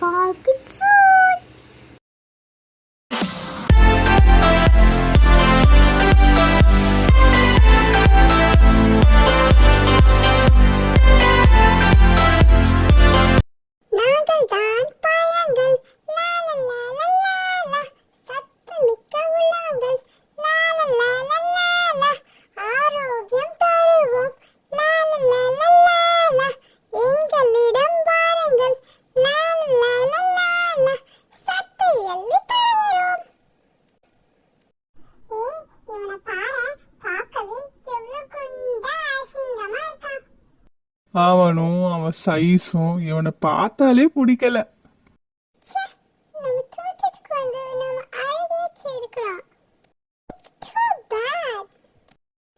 Falkitson. நாங்கள் தான் பழங்கள் லா லா லா லா லா லா. சத்தமிக்க உலகங்கள் லா லா லா லா லா லா. ஆரோக்கியம் தருவோம் லா லா லா லா லா லா. எங்களிடம் வாருங்கள் லா லா லா லா லா. சத்தை அள்ளி தருகிறோம். இவனை பாரு, பார்க்கவே எவ்வளவு குண்டா அசிங்கமா இருக்கான். அவனும் அவன் சைஸும் இவனை பார்த்தாலே பிடிக்கல. ச்சே, நம்ம தோட்டத்துக்கு வந்து நம்ம அழகே கெடுக்கலாம். It's too bad.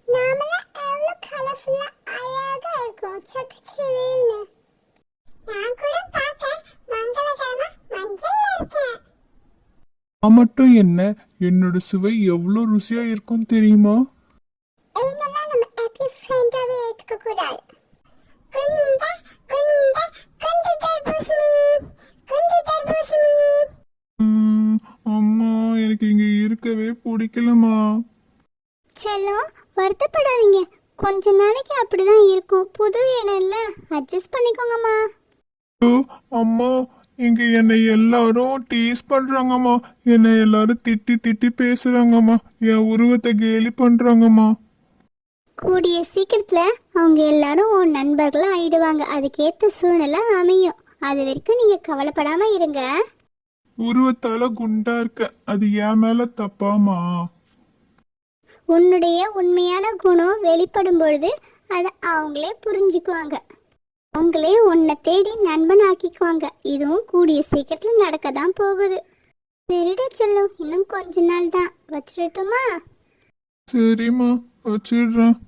நாமெல்லாம் எவ்வளவு கலர்ஃபுல்லா அழகா இருக்கும், சக்கச்சிவேல்னு. நான் கூட பார்க்க மங்களகரமா மஞ்சள்ல இருக்கேன். நான் மட்டும் என்ன, என்னோட சுவை எவ்வளோ ருசியா இருக்கும் தெரியுமா? இவங்கெல்லாம் நம்ம எப்படி ஃப்ரெண்டாவே ஏத்துக்க கூடாது. குண்டா குண்டா குண்டு தர்பூசணி, குண்டு தர்பூசணி. அம்மா எனக்கு இங்க இருக்கவே பிடிக்கலம்மா. செல்லம், வருத்தப்படாதீங்க. கொஞ்ச நாளைக்கு அப்படிதான் இருக்கும். புது இடம் இல்ல, அட்ஜஸ்ட் பண்ணிக்கோங்கம்மா. ஐயோ, அம்மா இங்க என்னை எல்லாரும் டீஸ் பண்றாங்கம்மா. என்னை எல்லாரும் திட்டி திட்டி பேசுறாங்கம்மா. என் உருவத்தை கேலி பண்றாங்கம்மா. கூடிய சீக்கிரத்துல அவங்க எல்லாரும் உன் நண்பர்களா ஆயிடுவாங்க. அதுக்கேத்த சூழ்நிலை அமையும். அது வரைக்கும் நீங்க கவலைப்படாம இருங்க. உருவத்தால குண்டா இருக்க, அது என் மேல தப்பாமா? உன்னுடைய உண்மையான குணம் வெளிப்படும் பொழுது அதை அவங்களே புரிஞ்சுக்குவாங்க. அவங்களே உன்னை தேடி நண்பன் ஆக்கிக்குவாங்க. இதுவும் கூடிய சீக்கிரத்துல நடக்க தான் போகுது. சரிடா செல்லும், இன்னும் கொஞ்ச நாள் தான். வச்சிடட்டுமா? சரிம்மா, வச்சிடுறேன்.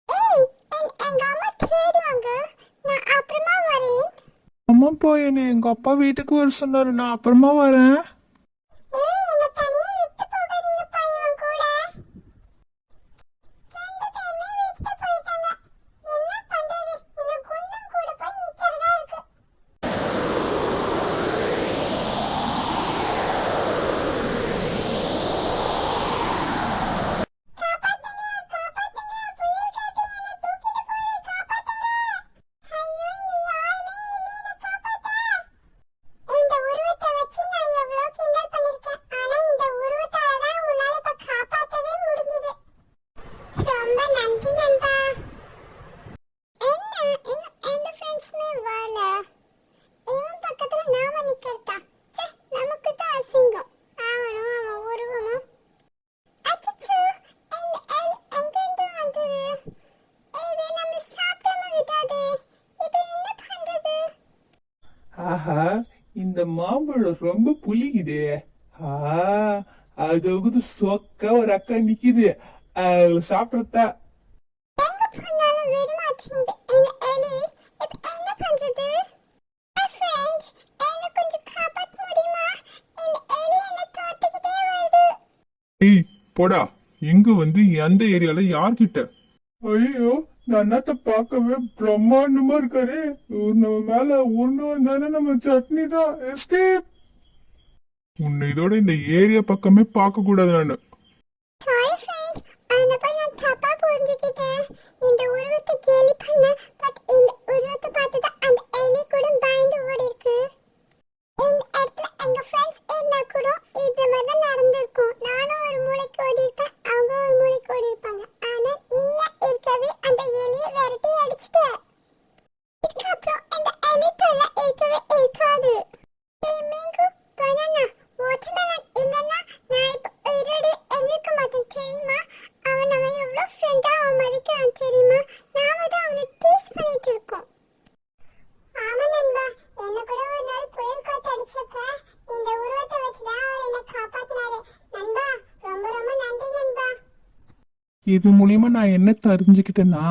ஏய், எங்க அம்மா தேடுவாங்க. நான் அப்புறமா வரேன். அம்மாப்பா என்னை எங்க அப்பா வீட்டுக்கு வர சொன்னாரு. நான் அப்புறமா வரேன். ஏய், என்னை தனியா விட்டு போகாதீங்கப்பா இவன் கூட. ரெண்டு பேருமே விட்டு போயிட்டாங்க. என்ன பண்றது? இன்னும் குண்டம் கூட போய் நிக்கிறதா இருக்கு. இந்த உருவத்தை வச்சு நான் எவ்வளோ கிண்டல் பண்ணிருக்கேன். ஆனா இந்த உருவத்தால தான் உன்னால இப்ப காப்பாத்தவே முடிஞ்சது. ரொம்ப நன்றி நண்பா. என்ன இன்னும் எந்த ஃப்ரெண்ட்ஸுமே வரல. இவன் பக்கத்துல நாம நிக்கிறதா? ச்சே, நமக்கு தான் அசிங்கம். அவனும் அவன் உருவமும். அச்சச்சோ, இந்த எலி எங்கிருந்து வந்தது? இது நம்ம சாப்பிடாம விடாதே. இப்போ என்ன பண்றது? ஆஹா, இந்த மாம்பழம் ரொம்ப புளிக்குதே. அது சொக்க ஒரு அக்கா நிக்குது. சாப்பிடத்தா. எங்க போனாலும் விட மாட்டேங்குது இந்த எலி. இப்ப என்ன பண்றது? ஃப்ரெண்ட்ஸ், என்ன கொஞ்சம் காப்பாத்த முடியுமா? இந்த எலி என்ன தோட்டிக்கிட்டே வருது. ஏய் போடா, எங்க வந்து எந்த ஏரியால யார்கிட்ட? ஐயோ, இந்த அண்ணாத்த பார்க்கவே பிரம்மாண்டமா இருக்காரு. நம்ம மேல ஒண்ணு வந்தானே நம்ம சட்னி தான். எஸ்கேப். உன்னை இதோட இந்த ஏரியா பக்கமே பார்க்க கூடாது நானு. சாரி ஃப்ரெண்ட்ஸ், அந்த போய் நான் தப்பா புரிஞ்சுக்கிட்டேன். இந்த உருவத்தை கேலி பண்ண, பட் இந்த உருவத்தை பார்த்து தான் அந்த எலி கூட பயந்து ஓடி இருக்கு. இந்த இடத்துல எங்க ஃப்ரெண்ட்ஸ் இருந்தா கூட இது மாதிரி தான் நடந்திருக்கும். நானும் ஒரு மூளைக்கு ஓடி இருப்பேன், அவங்க ஒரு மூளைக்கு ஓடி இருப்பாங்க. ஆனா நீயா இருக்கவே அந்த எலியை விரட்டி அடிச்சிட்ட. இதுக்கப்புறம் இந்த எலி தொல்லை இருக்கவே இருக்காது. மேங்கோ, பனானா, வாட்டர்மெலன் இல்லைன்னா நான் இப்போ உயிரோடு இருந்திருக்க மாட்டேன் தெரியுமா? அவன் நம்ம எவ்வளோ ஃப்ரெண்டா அவன் மதிக்கிறான் தெரியுமா? நாம தான் அவனை டீஸ் பண்ணிட்டு இருக்கோம். ஆமா நண்பா, என்ன கூட ஒரு நாள் புயல் காத்து அடிச்சப்ப இந்த உருவத்தை வச்சுதான் அவர் என்னை காப்பாத்தினாரு. நண்பா, ரொம்ப ரொம்ப நன்றி நண்பா. இது மூலியமா நான் என்ன தெரிஞ்சுக்கிட்டேன்னா,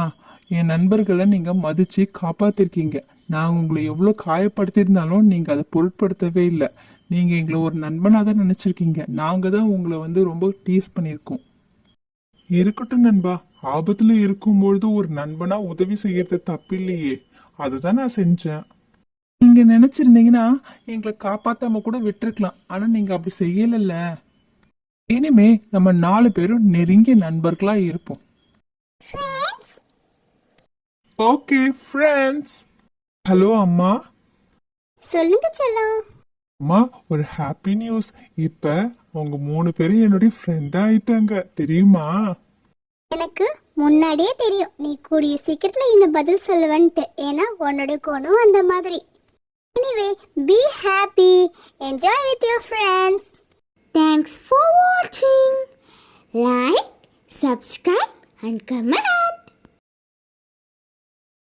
என் நண்பர்களை நீங்க மதிச்சு காப்பாத்திருக்கீங்க. நான் உங்களை எவ்வளோ காயப்படுத்தியிருந்தாலும் நீங்கள் அதை பொருட்படுத்தவே இல்லை. நீங்கள் எங்களை ஒரு நண்பனாக தான் நினச்சிருக்கீங்க. நாங்கள் தான் உங்களை வந்து ரொம்ப டீஸ் பண்ணியிருக்கோம். இருக்கட்டும் நண்பா, ஆபத்தில் இருக்கும்பொழுது ஒரு நண்பனாக உதவி செய்யறது தப்பில்லையே, அதுதான் நான் செஞ்சேன். நீங்க நினைச்சிருந்தீங்கன்னா எங்களை காப்பாத்தாம கூட விட்டுருக்கலாம். ஆனா நீங்க அப்படி செய்யலல்ல. இனிமே நம்ம 4 பேரும் நெருங்கிய நண்பர்களா இருப்போம். Okay friends. ஹலோ அம்மா. சொல்லுங்க செல்லம். அம்மா, ஒரு ஹாப்பி நியூஸ். இப்ப உங்க 3 பேரும் என்னுடைய ஃப்ரெண்ட் ஆயிட்டாங்க, தெரியுமா? எனக்கு முன்னாடியே தெரியும் நீ கூடிய சீக்கிரத்துல இந்த பதில் சொல்லுவன்ட்டு. ஏன்னா உன்னோட குணம் அந்த மாதிரி. Anyway, be happy. Enjoy with your friends. Thanks for watching. Like, subscribe and comment.